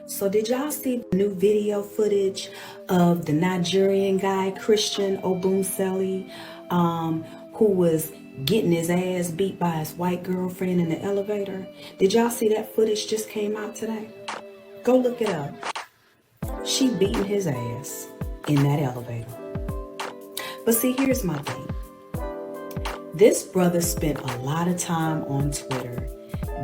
So did y'all see the new video footage of the Nigerian guy, Christian Obumseli, who was getting his ass beat by his white girlfriend in the elevator? Did y'all see that footage just came out today? Go look it up. She beating his ass in that elevator. But see, here's my thing. This brother spent a lot of time on Twitter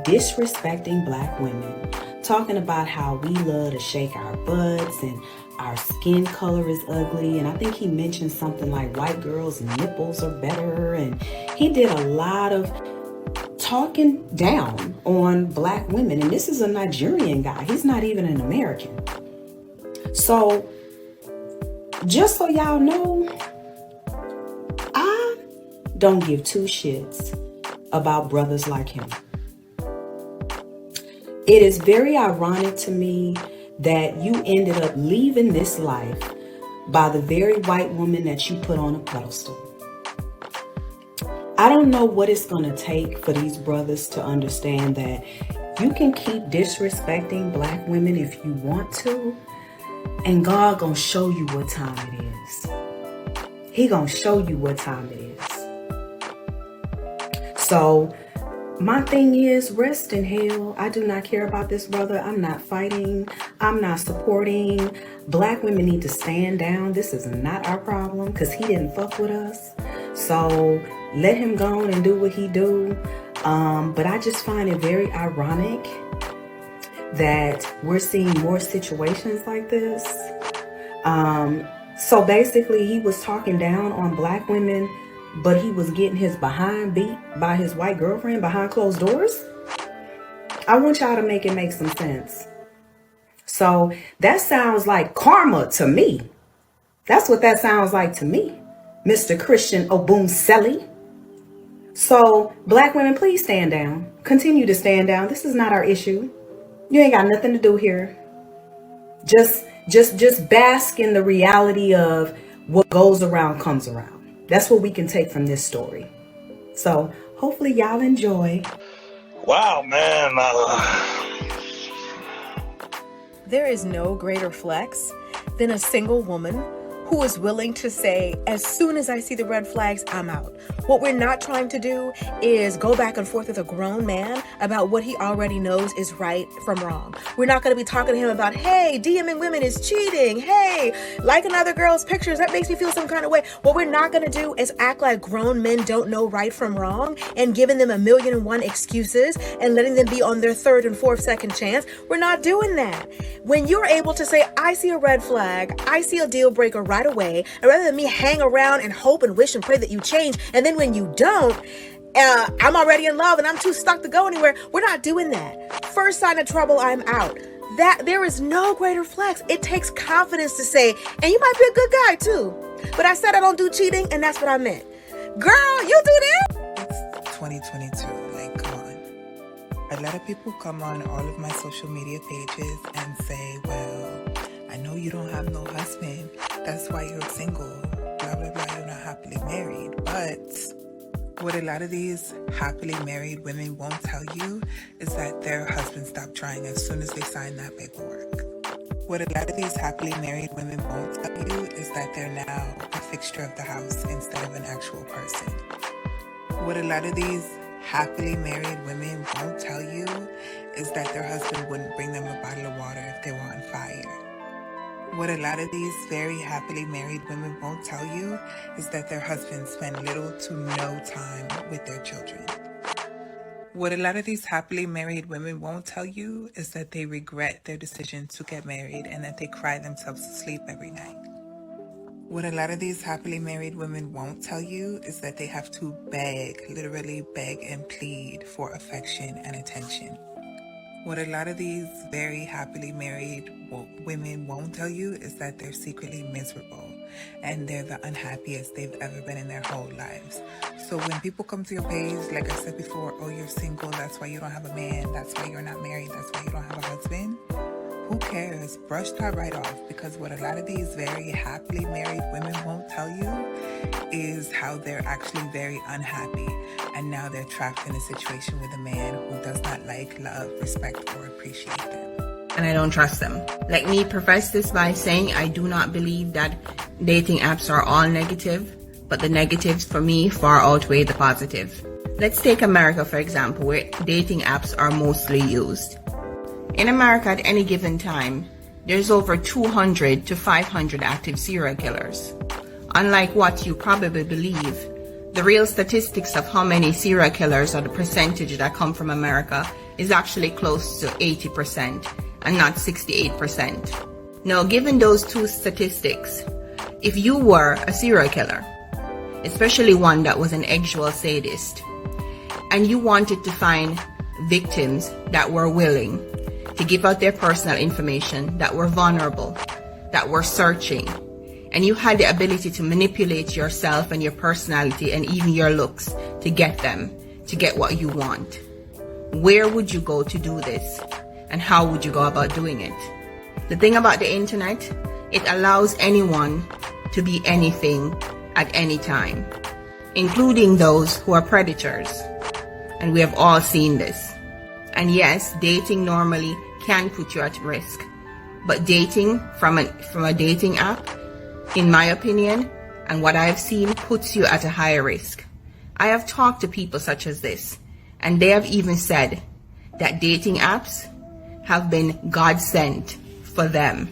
disrespecting black women, talking about how we love to shake our butts and our skin color is ugly. And I think he mentioned something like white girls' nipples are better. And he did a lot of talking down on black women. And this is a Nigerian guy. He's not even an American. So just so y'all know, I don't give two shits about brothers like him. It is very ironic to me that you ended up leaving this life by the very white woman that you put on a pedestal. I don't know what it's going to take for these brothers to understand that you can keep disrespecting black women if you want to, and God gonna show you what time it is. He gonna show you what time it is. So my thing is, rest in hell. I do not care about this brother. I'm not fighting. I'm not supporting. Black women need to stand down. This is not our problem because he didn't fuck with us. So let him go on and do what he do. But I just find it very ironic that we're seeing more situations like this. So basically he was talking down on black women, but he was getting his behind beat by his white girlfriend behind closed doors. I want y'all to make it make some sense. So that sounds like karma to me. That's what that sounds like to me, Mr. Christian Obumseli. So black women, please stand down. Continue to stand down. This is not our issue. You ain't got nothing to do here. Just bask in the reality of what goes around comes around. That's what we can take from this story. So hopefully y'all enjoy. Wow, man. There is no greater flex than a single woman who is willing to say, as soon as I see the red flags, I'm out. What we're not trying to do is go back and forth with a grown man about what he already knows is right from wrong. We're not going to be talking to him about, hey, DMing women is cheating. Hey, liking other girls' pictures, that makes me feel some kind of way. What we're not going to do is act like grown men don't know right from wrong and giving them 1,000,001 excuses and letting them be on their third and fourth second chance. We're not doing that. When you're able to say, I see a red flag, I see a deal breaker right away, and rather than me hang around and hope and wish and pray that you change, and then when you don't, I'm already in love and I'm too stuck to go anywhere. We're not doing that. First sign of trouble, I'm out. That there is no greater flex. It takes confidence to say, and you might be a good guy too, but I said I don't do cheating, and that's what I meant. Girl, you do that? It's 2022. Like, come on. A lot of people come on all of my social media pages and say, well, I know you don't have no husband. That's why you're single. Blah, blah, blah. You're not happily married. But what a lot of these happily married women won't tell you is that their husband stopped trying as soon as they signed that paperwork. What a lot of these happily married women won't tell you is that they're now a fixture of the house instead of an actual person. What a lot of these happily married women won't tell you is that their husband wouldn't bring them a bottle of water if they were on fire. What a lot of these very happily married women won't tell you is that their husbands spend little to no time with their children. What a lot of these happily married women won't tell you is that they regret their decision to get married and that they cry themselves to sleep every night. What a lot of these happily married women won't tell you is that they have to beg, literally beg and plead for affection and attention. What a lot of these very happily married women won't tell you is that they're secretly miserable and they're the unhappiest they've ever been in their whole lives. So when people come to your page, like I said before, oh, you're single, that's why you don't have a man, that's why you're not married, that's why you don't have a husband. Who cares? Brush that right off, because what a lot of these very happily married women won't tell you is how they're actually very unhappy, and now they're trapped in a situation with a man who does not like, love, respect, or appreciate them. and I don't trust them. Let me preface this by saying I do not believe that dating apps are all negative, but the negatives for me far outweigh the positive. Let's take America, for example, where dating apps are mostly used. In America, at any given time, there's over 200 to 500 active serial killers. Unlike what you probably believe, the real statistics of how many serial killers or the percentage that come from America is actually close to 80% and not 68%. Now, given those two statistics, if you were a serial killer, especially one that was an actual sadist, and you wanted to find victims that were willing to give out their personal information, that were vulnerable, that were searching, and you had the ability to manipulate yourself and your personality and even your looks to get them, to get what you want, where would you go to do this? And how would you go about doing it? The thing about the internet, it allows anyone to be anything at any time, including those who are predators. And we have all seen this. And yes, dating normally can put you at risk. But dating from a dating app, in my opinion, and what I've seen, puts you at a higher risk. I have talked to people such as this, and they have even said that dating apps have been God sent for them.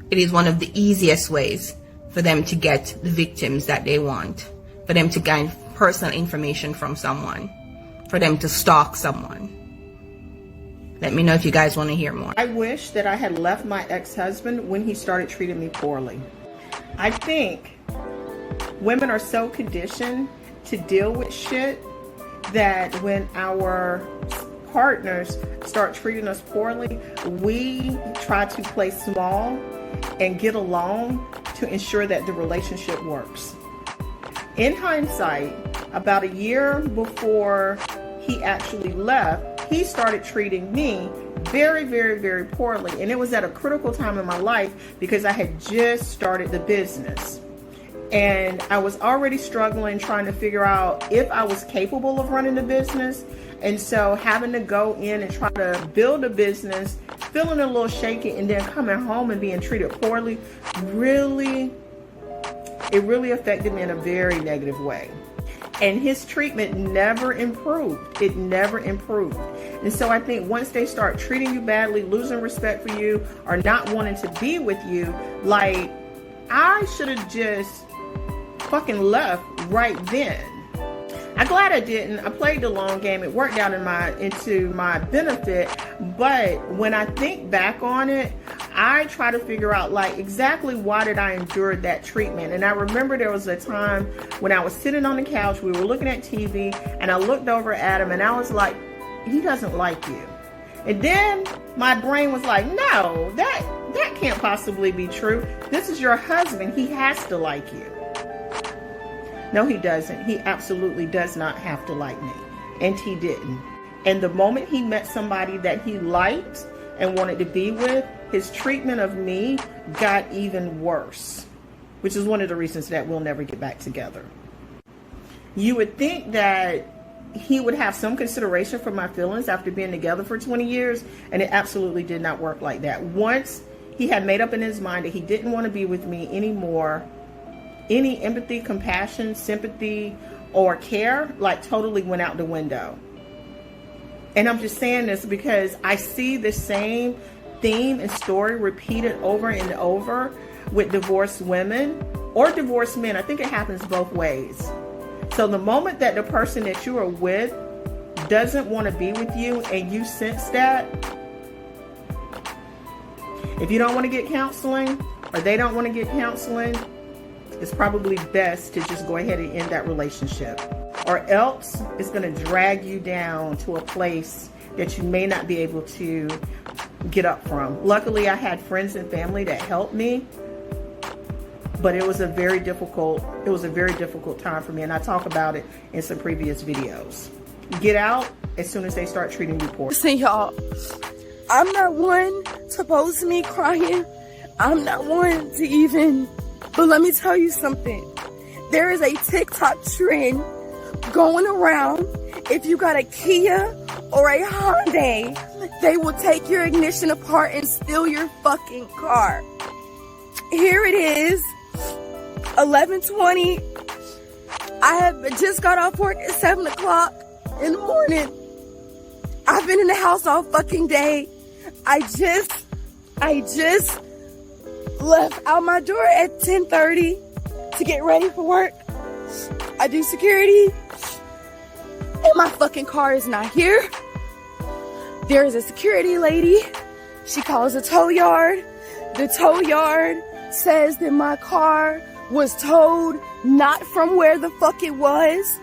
It is one of the easiest ways for them to get the victims that they want, for them to gain personal information from someone, for them to stalk someone. Let me know if you guys want to hear more. I wish that I had left my ex-husband when he started treating me poorly. I think women are so conditioned to deal with shit that when our partners start treating us poorly, we try to play small and get along to ensure that the relationship works. In hindsight, about a year before he actually left, he started treating me very, very, very poorly. And it was at a critical time in my life because I had just started the business. And I was already struggling, trying to figure out if I was capable of running the business. And so having to go in and try to build a business, feeling a little shaky, and then coming home and being treated poorly, really affected me in a very negative way. And his treatment never improved. It never improved. And so I think once they start treating you badly, losing respect for you, or not wanting to be with you, like, I should have just fucking left right then. I'm glad I didn't. I played the long game. It worked out into my benefit. But when I think back on it, I try to figure out, like, exactly why did I endure that treatment. And I remember there was a time when I was sitting on the couch, we were looking at TV, and I looked over at him and I was like, he doesn't like you. And then my brain was like, no, that can't possibly be true. This is your husband. He has to like you. No, he doesn't. He absolutely does not have to like me. And he didn't. And the moment he met somebody that he liked and wanted to be with, his treatment of me got even worse, which is one of the reasons that we'll never get back together. You would think that he would have some consideration for my feelings after being together for 20 years, and it absolutely did not work like that. Once he had made up in his mind that he didn't want to be with me anymore, any empathy, compassion, sympathy, or care, like, totally went out the window. And I'm just saying this because I see the same theme and story repeated over and over with divorced women or divorced men. I think it happens both ways. So the moment that the person that you are with doesn't want to be with you and you sense that, if you don't want to get counseling or they don't want to get counseling, it's probably best to just go ahead and end that relationship. Or else it's going to drag you down to a place that you may not be able to get up from. Luckily, I had friends and family that helped me, but it was a very difficult time for me, and I talk about it in some previous videos. Get out as soon as they start treating you poorly. Listen, y'all, I'm not one to post me crying. I'm not one to even, but let me tell you something. There is a TikTok trend going around. If you got a Kia or a Hyundai, They will take your ignition apart and steal your fucking car. Here it is, 11:20. I have just got off work at 7 o'clock in the morning. I've been in the house all fucking day. I just left out my door at 10:30 to get ready for work. I do security, and my fucking car is not here. There is a security lady. She calls the tow yard. The tow yard says that my car was towed not from where the fuck it was,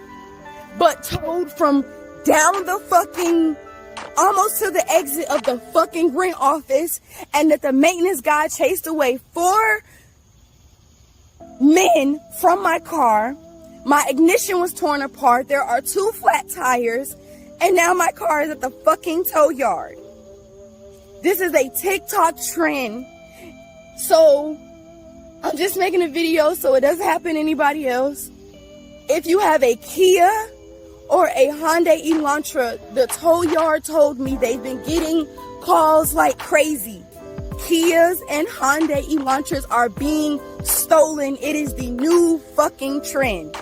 but towed from down the fucking, almost to the exit of the fucking rent office, and that the maintenance guy chased away 4 men from my car. My ignition was torn apart. There are 2 flat tires, and now my car is at the fucking tow yard. This is a TikTok trend. So I'm just making a video so it doesn't happen to anybody else. If you have a Kia or a Hyundai Elantra, the tow yard told me they've been getting calls like crazy. Kias and Hyundai Elantras are being stolen. It is the new fucking trend.